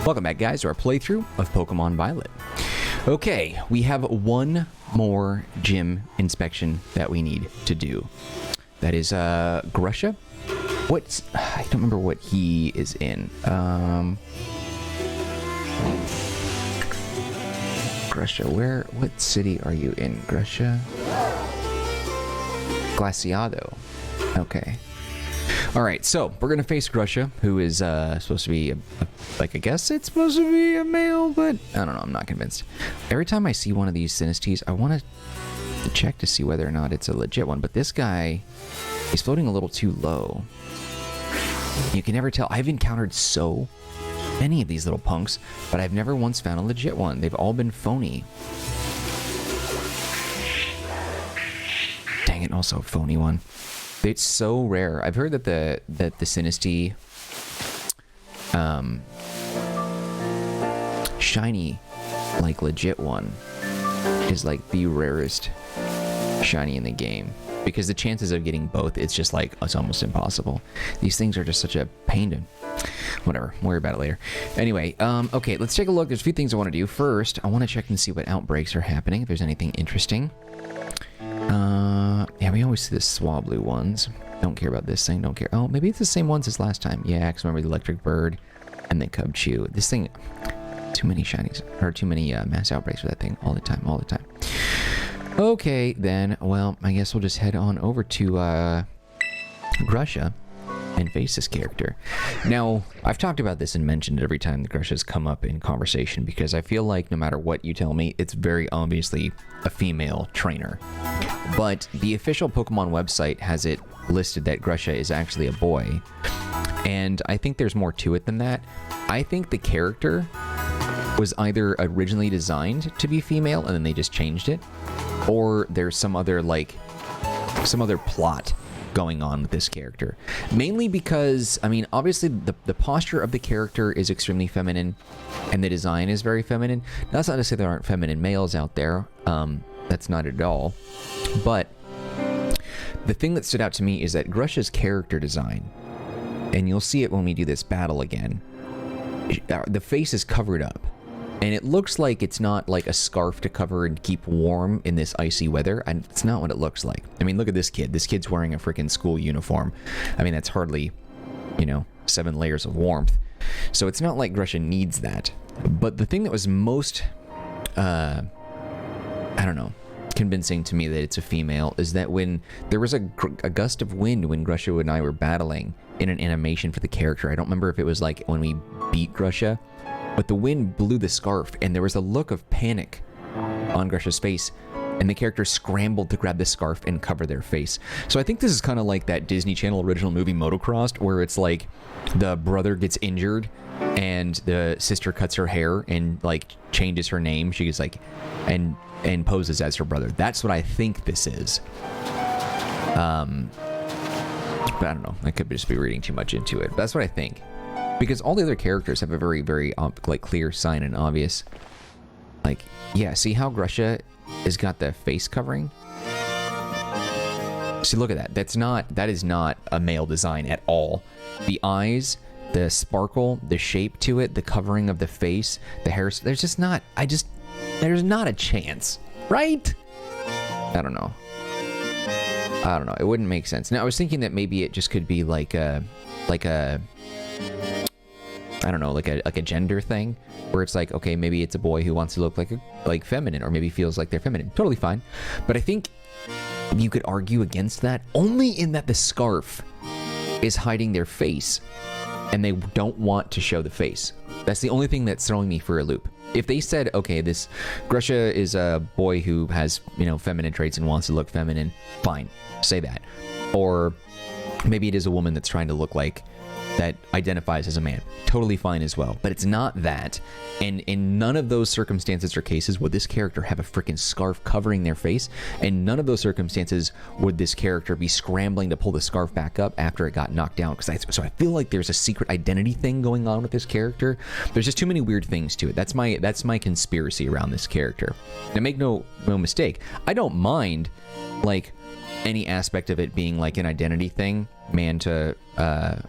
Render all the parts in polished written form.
Welcome back, guys, to our playthrough of Pokemon Violet. Okay, we have one more gym inspection that we need to do. That is Grusha. I don't remember what he is in. Grusha, what city are you in, Grusha? Glaseado. Okay. Alright, so we're going to face Grusha, who is supposed to be, I guess it's supposed to be a male, but I don't know, I'm not convinced. Every time I see one of these Sinistes, I want to check to see whether or not it's a legit one, but this guy is floating a little too low. You can never tell. I've encountered so many of these little punks, but I've never once found a legit one. They've all been phony. Dang it, also a phony one. It's so rare. I've heard that the Sinistee shiny, like legit one, is like the rarest shiny in the game. Because the chances of getting both, it's just like, it's almost impossible. These things are just such a pain to... Whatever, worry about it later. Anyway, okay, let's take a look. There's a few things I want to do. First, I want to check and see what outbreaks are happening, if there's anything interesting. Yeah, we always see the Swablu ones. Don't care about this thing, don't care. Oh, maybe it's the same ones as last time. Yeah, because remember the Electric Bird and the Cubchoo. This thing, too many shinies, or too many mass outbreaks for that thing all the time, all the time. Okay, then, well, I guess we'll just head on over to Grusha and face this character. Now, I've talked about this and mentioned it every time the Grusha's come up in conversation, because I feel like no matter what you tell me, it's very obviously a female trainer. But the official Pokemon website has it listed that Grusha is actually a boy, and I think there's more to it than that. I think the character was either originally designed to be female and then they just changed it, or there's some other plot going on with this character. Mainly because, I mean, obviously the posture of the character is extremely feminine and the design is very feminine. Now, that's not to say there aren't feminine males out there. That's not at all. But the thing that stood out to me is that Grusha's character design, and you'll see it when we do this battle again, the face is covered up. And it looks like it's not like a scarf to cover and keep warm in this icy weather. And it's not what it looks like. I mean, look at this kid. This kid's wearing a freaking school uniform. I mean, that's hardly, 7 layers of warmth. So it's not like Grusha needs that. But the thing that was most, I don't know, convincing to me that it's a female is that when there was a gust of wind when Grusha and I were battling in an animation for the character. I don't remember if it was like when we beat Grusha, but the wind blew the scarf, and there was a look of panic on Grusha's face, and the character scrambled to grab the scarf and cover their face. So I think this is kind of like that Disney Channel original movie Motocrossed, where it's like the brother gets injured, and the sister cuts her hair and like changes her name. She gets like, and poses as her brother. That's what I think this is. But I don't know. I could just be reading too much into it. But that's what I think. Because all the other characters have a very, very, like, clear sign and obvious. Like, yeah, see how Grusha has got the face covering? See, look at that. That is not a male design at all. The eyes, the sparkle, the shape to it, the covering of the face, the hair, there's just not, there's not a chance, right? I don't know. It wouldn't make sense. Now, I was thinking that maybe it just could be like a I don't know, like a gender thing, where it's like, okay, maybe it's a boy who wants to look like feminine, or maybe feels like they're feminine. Totally fine. But I think you could argue against that only in that the scarf is hiding their face, and they don't want to show the face. That's the only thing that's throwing me for a loop. If they said, okay, this Grusha is a boy who has, feminine traits and wants to look feminine, fine, say that. Or maybe it is a woman that's trying to look like, that identifies as a man. Totally fine as well. But it's not that. And in none of those circumstances or cases would this character have a freaking scarf covering their face. And none of those circumstances would this character be scrambling to pull the scarf back up after it got knocked down. So I feel like there's a secret identity thing going on with this character. There's just too many weird things to it. That's my conspiracy around this character. Now, make no mistake, I don't mind, like, any aspect of it being like an identity thing, man to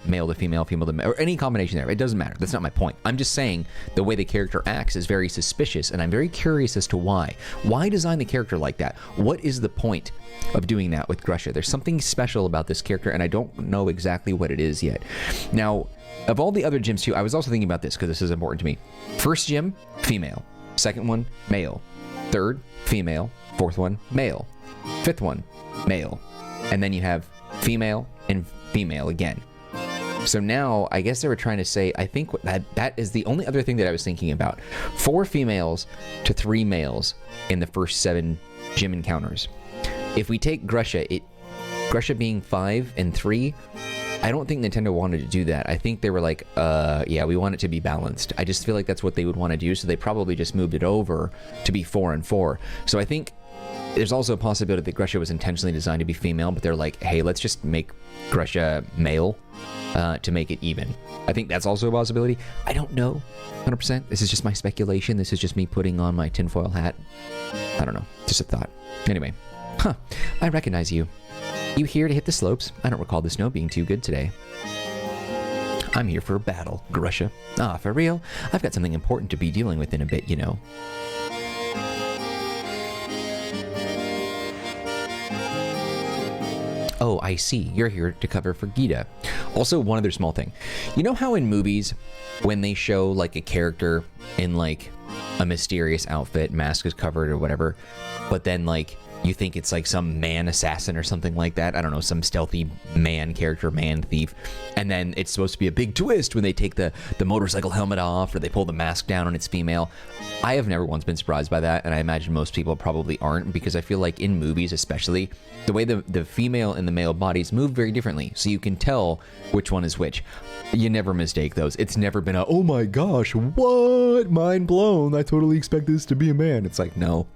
male to female, female to male, or any combination there. It doesn't matter. That's not my point. I'm just saying the way the character acts is very suspicious, and I'm very curious as to why. Why design the character like that? What is the point of doing that with Grusha? There's something special about this character, and I don't know exactly what it is yet. Now, of all the other gyms too, I was also thinking about this because this is important to me. First gym, female. Second one, male. Third, female. Fourth one, male. Fifth one, male. And then you have female and female again. So now, I guess they were trying to say, I think that is the only other thing that I was thinking about. 4 females to 3 males in the first 7 gym encounters. If we take Grusha, Grusha being 5 and 3, I don't think Nintendo wanted to do that. I think they were like, yeah, we want it to be balanced. I just feel like that's what they would want to do, so they probably just moved it over to be 4 and 4. So I think there's also a possibility that Grusha was intentionally designed to be female, but they're like, hey, let's just make Grusha male to make it even. I think that's also a possibility. I don't know 100%. This is just my speculation. This is just me putting on my tinfoil hat. I don't know. Just a thought. Anyway. Huh. I recognize you. You here to hit the slopes? I don't recall the snow being too good today. I'm here for a battle, Grusha. Ah, for real? I've got something important to be dealing with in a bit, you know. Oh, I see. You're here to cover for Gita. Also, one other small thing. You know how in movies, when they show like a character in like a mysterious outfit, mask is covered or whatever, but then like you think it's like some man assassin or something like that. I don't know, some stealthy man character, man thief. And then it's supposed to be a big twist when they take the motorcycle helmet off or they pull the mask down and it's female. I have never once been surprised by that, and I imagine most people probably aren't, because I feel like in movies especially, the way the female and the male bodies move very differently, so you can tell which one is which. You never mistake those. It's never been a, oh my gosh, what? Mind blown. I totally expect this to be a man. It's like, no.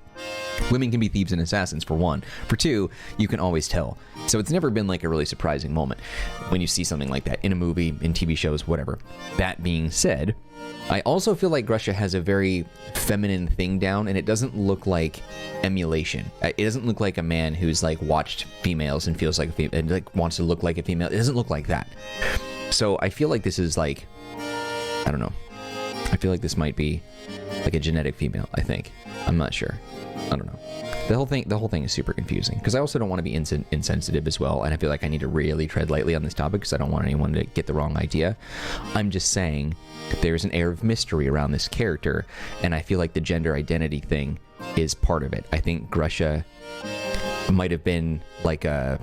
Women can be thieves and assassins, for one. For two, you can always tell. So it's never been like a really surprising moment when you see something like that in a movie, in TV shows, whatever. That being said, I also feel like Grusha has a very feminine thing down, and it doesn't look like emulation. It doesn't look like a man who's like watched females and feels like a female and like wants to look like a female. It doesn't look like that. So I feel like this is like, I don't know. I feel like this might be like a genetic female, I think. I'm not sure. I don't know. The whole thing is super confusing, because I also don't want to be insensitive as well, and I feel like I need to really tread lightly on this topic because I don't want anyone to get the wrong idea. I'm just saying there's an air of mystery around this character, and I feel like the gender identity thing is part of it. I think Grusha might have been like a,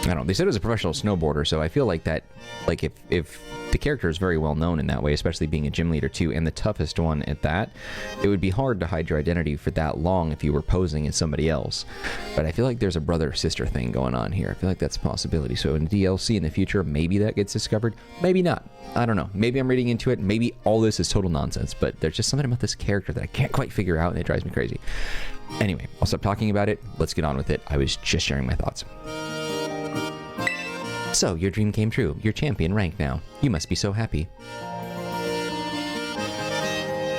I don't know, they said it was a professional snowboarder, so I feel like that, like if the character is very well known in that way, especially being a gym leader too, and the toughest one at that, it would be hard to hide your identity for that long if you were posing as somebody else. But I feel like there's a brother-sister thing going on here. I feel like that's a possibility. So in DLC in the future, maybe that gets discovered, maybe not. I don't know. Maybe I'm reading into it. Maybe all this is total nonsense, but there's just something about this character that I can't quite figure out, and it drives me crazy. Anyway, I'll stop talking about it. Let's get on with it. I was just sharing my thoughts. So, your dream came true. You're champion rank now. You must be so happy.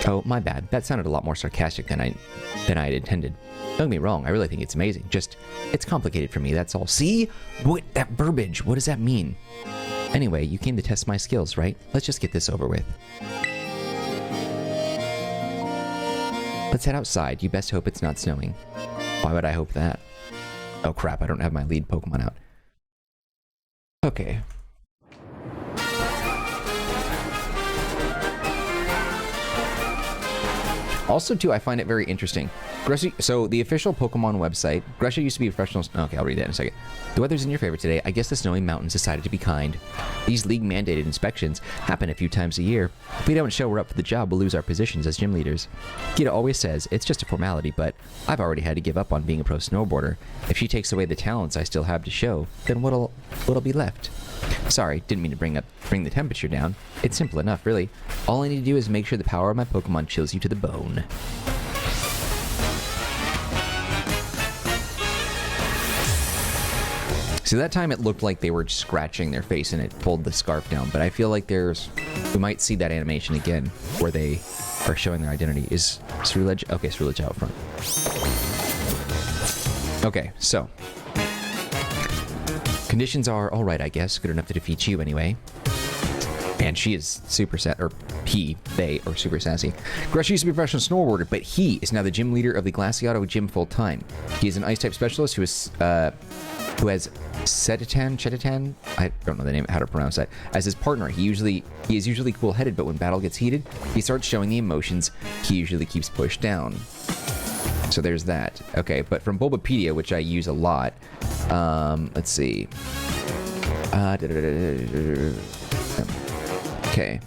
Oh, my bad. That sounded a lot more sarcastic than I had intended. Don't get me wrong, I really think it's amazing. Just, it's complicated for me, that's all. See? What? That verbiage, what does that mean? Anyway, you came to test my skills, right? Let's just get this over with. Let's head outside. You best hope it's not snowing. Why would I hope that? Oh crap, I don't have my lead Pokemon out. Okay. Also, too, I find it very interesting. Grusha, so the official Pokemon website, Grusha used to be a professional... Okay, I'll read that in a second. The weather's in your favor today. I guess the snowy mountains decided to be kind. These league-mandated inspections happen a few times a year. If we don't show we're up for the job, we'll lose our positions as gym leaders. Gita always says it's just a formality, but I've already had to give up on being a pro snowboarder. If she takes away the talents I still have to show, then what'll be left? Sorry, didn't mean to bring the temperature down. It's simple enough, really. All I need to do is make sure the power of my Pokemon chills you to the bone. So that time it looked like they were scratching their face and it pulled the scarf down, but I feel like we might see that animation again where they are showing their identity. Is Ceruledge? Okay, Ceruledge out front. Okay, so Conditions are all right, I guess. Good enough to defeat you anyway. And she is super they are super sassy. Grusha used to be a professional snowboarder, but he is now the gym leader of the Glaseado gym full-time. He is an ice-type specialist who has Chetitan, I don't know the name, how to pronounce that, as his partner. He is usually cool-headed, but when battle gets heated, he starts showing the emotions he usually keeps pushed down. So there's that. Okay, but from Bulbapedia, which I use a lot, let's see. Okay.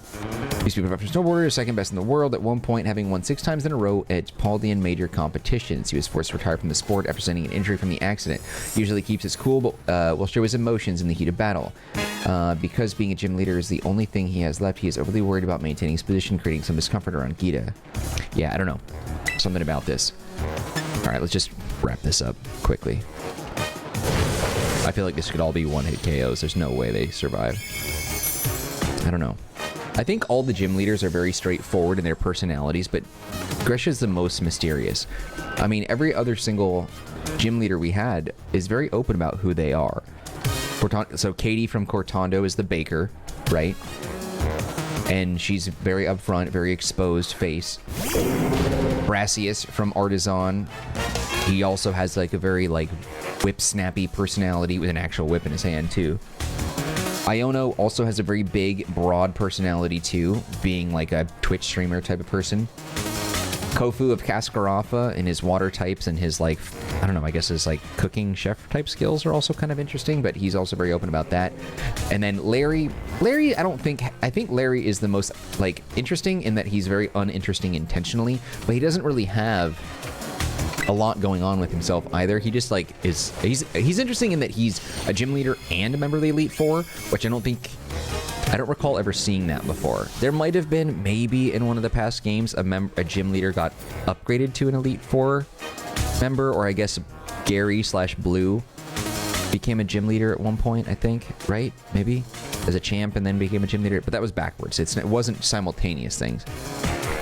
Used to be a professional snowboarder, second best in the world at one point, having won 6 times in a row at Paldean major competitions. He was forced to retire from the sport after sustaining an injury from the accident. He usually keeps his cool, but will show his emotions in the heat of battle. Because being a gym leader is the only thing he has left, he is overly worried about maintaining his position, creating some discomfort around Gita. Yeah, I don't know. Something about this. Alright, let's just wrap this up quickly. I feel like this could all be one-hit KOs. There's no way they survive. I don't know. I think all the gym leaders are very straightforward in their personalities, but Grusha is the most mysterious. I mean, every other single gym leader we had is very open about who they are. So Katie from Cortando is the baker, right? And she's very upfront, very exposed face. Brassius from Artisan, he also has like a very like whip-snappy personality with an actual whip in his hand too. Iono also has a very big, broad personality too, being like a Twitch streamer type of person. Kofu of Cascarafa and his water types and his like, I don't know, I guess his like cooking chef type skills are also kind of interesting, but he's also very open about that. And then Larry, I think Larry is the most like interesting in that he's very uninteresting intentionally, but he doesn't really have a lot going on with himself either. He just like he's interesting in that he's a gym leader and a member of the Elite Four, which I don't recall ever seeing that before. There might have been maybe in one of the past games a gym leader got upgraded to an Elite Four member, or I guess Gary/Blue became a gym leader at one point, I think, right? Maybe as a champ and then became a gym leader, but that was backwards. It wasn't simultaneous things.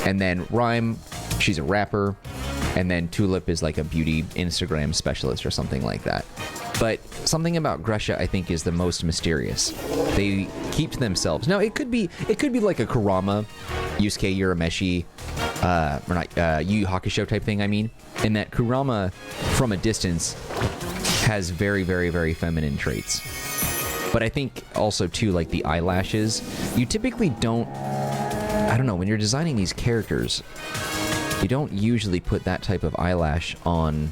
And then Rhyme, she's a rapper. And then Tulip is like a beauty Instagram specialist or something like that. But something about Grusha, I think, is the most mysterious. They keep to themselves. Now, it could be like a Kurama, Yusuke Urameshi, or not, Yu Yu Hakusho type thing, I mean. In that Kurama, from a distance, has very, very, very feminine traits. But I think also, too, like the eyelashes, you typically don't, I don't know, when you're designing these characters, you don't usually put that type of eyelash on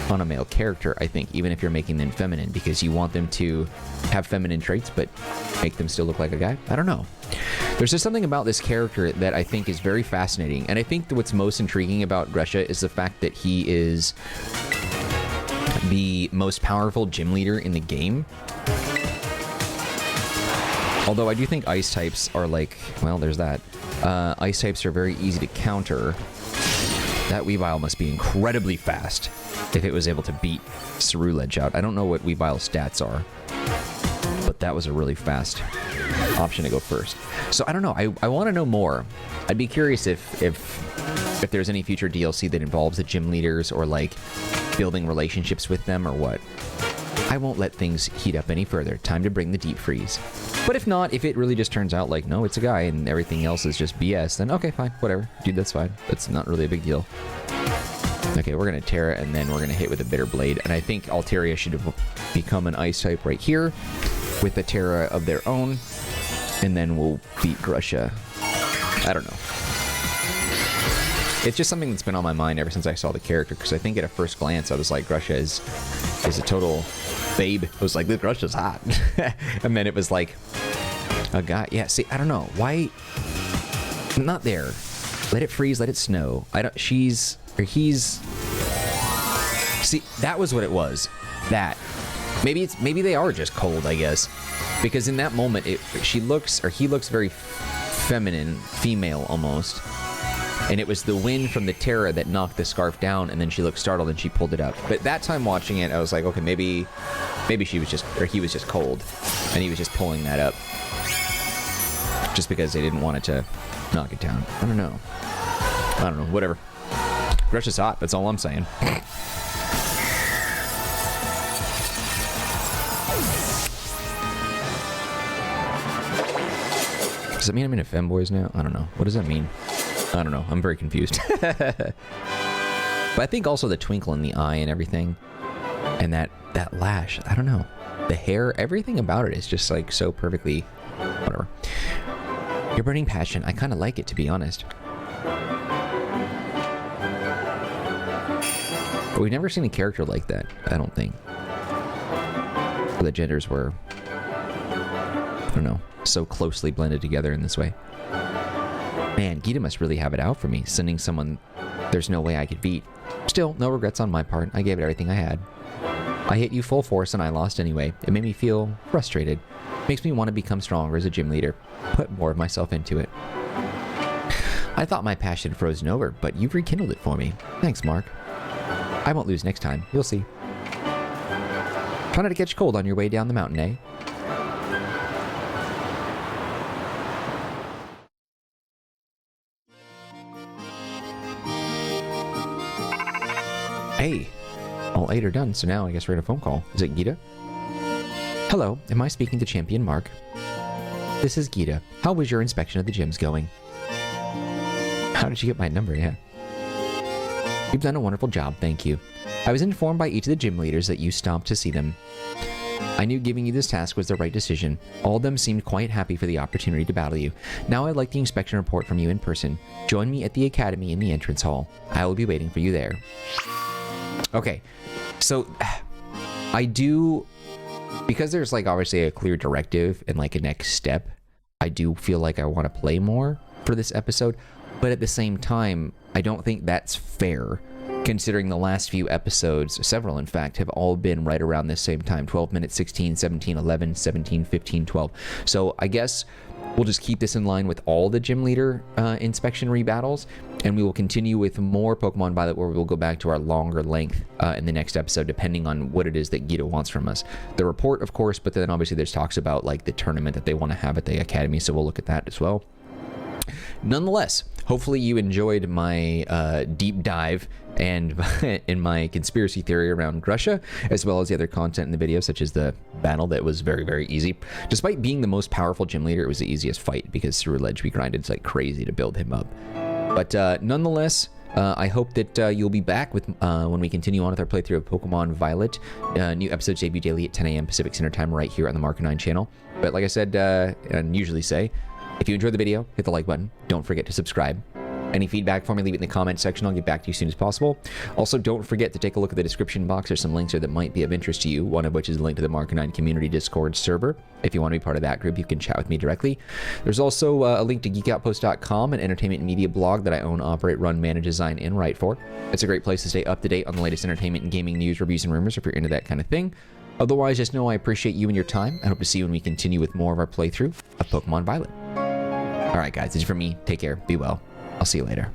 a male character, I think, even if you're making them feminine, because you want them to have feminine traits, but make them still look like a guy. I don't know. There's just something about this character that I think is very fascinating, and I think that what's most intriguing about Grusha is the fact that he is the most powerful gym leader in the game. Although I do think ice types are like, well, there's that. Ice types are very easy to counter. That Weavile must be incredibly fast if it was able to beat Ceruledge out. I don't know what Weavile's stats are, but that was a really fast option to go first. So I don't know. I want to know more. I'd be curious if there's any future DLC that involves the gym leaders or like building relationships with them or what. I won't let things heat up any further. Time to bring the deep freeze. But if not, if it really just turns out like, no, it's a guy and everything else is just BS, then okay, fine, whatever. Dude, that's fine. That's not really a big deal. Okay, we're going to Tera, and then we're going to hit with a Bitter Blade. And I think Altaria should have become an Ice type right here with a Tera of their own. And then we'll beat Grusha. I don't know. It's just something that's been on my mind ever since I saw the character, because I think at a first glance I was like, Grusha is a total babe. I was like, this Grusha's hot. And then it was like, a guy. Yeah, see, I don't know. Why? Not there. Let it freeze, let it snow. He's... See, that was what it was. That. Maybe they are just cold, I guess. Because in that moment, he looks very feminine, female almost. And it was the wind from the Tera that knocked the scarf down, and then she looked startled and she pulled it up. But that time watching it, I was like, okay, maybe she was just, or he was just cold, and he was just pulling that up. Just because they didn't want it to knock it down. I don't know, whatever. Grusha's hot, that's all I'm saying. Does that mean I'm into femboys now? I don't know. What does that mean? I don't know. I'm very confused. But I think also the twinkle in the eye and everything, and that lash, I don't know. The hair, everything about it is just like so perfectly, whatever. Your burning passion, I kind of like it, to be honest. But we've never seen a character like that, I don't think. Where the genders were, I don't know, so closely blended together in this way. Man, Gita must really have it out for me, sending someone there's no way I could beat. Still, no regrets on my part. I gave it everything I had. I hit you full force and I lost anyway. It made me feel frustrated. Makes me want to become stronger as a gym leader. Put more of myself into it. I thought my passion had frozen over, but you've rekindled it for me. Thanks, Mark. I won't lose next time. You'll see. Try not to catch cold on your way down the mountain, eh? Hey, all 8 are done, so now I guess we're in a phone call. Is it Gita? Hello, am I speaking to Champion Mark? This is Gita. How was your inspection of the gyms going? How did you get my number? Yeah. You've done a wonderful job, thank you. I was informed by each of the gym leaders that you stopped to see them. I knew giving you this task was the right decision. All of them seemed quite happy for the opportunity to battle you. Now I'd like the inspection report from you in person. Join me at the academy in the entrance hall. I will be waiting for you there. Okay, so I do, because there's like obviously a clear directive and like a next step, I do feel like I want to play more for this episode, but at the same time, I don't think that's fair, considering the last few episodes, several in fact, have all been right around this same time, 12 minutes, 16, 17, 11, 17, 15, 12. So I guess we'll just keep this in line with all the gym leader inspection rebattles, and we will continue with more Pokemon Violet, where we'll go back to our longer length in the next episode, depending on what it is that Gita wants from us. The report, of course, but then obviously there's talks about like the tournament that they want to have at the academy, so we'll look at that as well. Nonetheless, hopefully you enjoyed my deep dive and in my conspiracy theory around Grusha, as well as the other content in the video, such as the battle that was very, very easy. Despite being the most powerful gym leader, it was the easiest fight because through Ledge we grinded like crazy to build him up. But nonetheless, I hope that you'll be back with when we continue on with our playthrough of Pokemon Violet. New episodes debut daily at 10 a.m. Pacific Standard Time right here on the Marcanine channel. But like I said, and usually say, if you enjoyed the video, hit the like button. Don't forget to subscribe. Any feedback for me, leave it in the comment section. I'll get back to you as soon as possible. Also, don't forget to take a look at the description box. There's some links there that might be of interest to you, one of which is a link to the Marcanine Community Discord server. If you want to be part of that group, you can chat with me directly. There's also a link to geekoutpost.com, an entertainment and media blog that I own, operate, run, manage, design, and write for. It's a great place to stay up to date on the latest entertainment and gaming news, reviews, and rumors if you're into that kind of thing. Otherwise, just know I appreciate you and your time. I hope to see you when we continue with more of our playthrough of Pokemon Violet. Alright guys, this is from me. Take care. Be well. I'll see you later.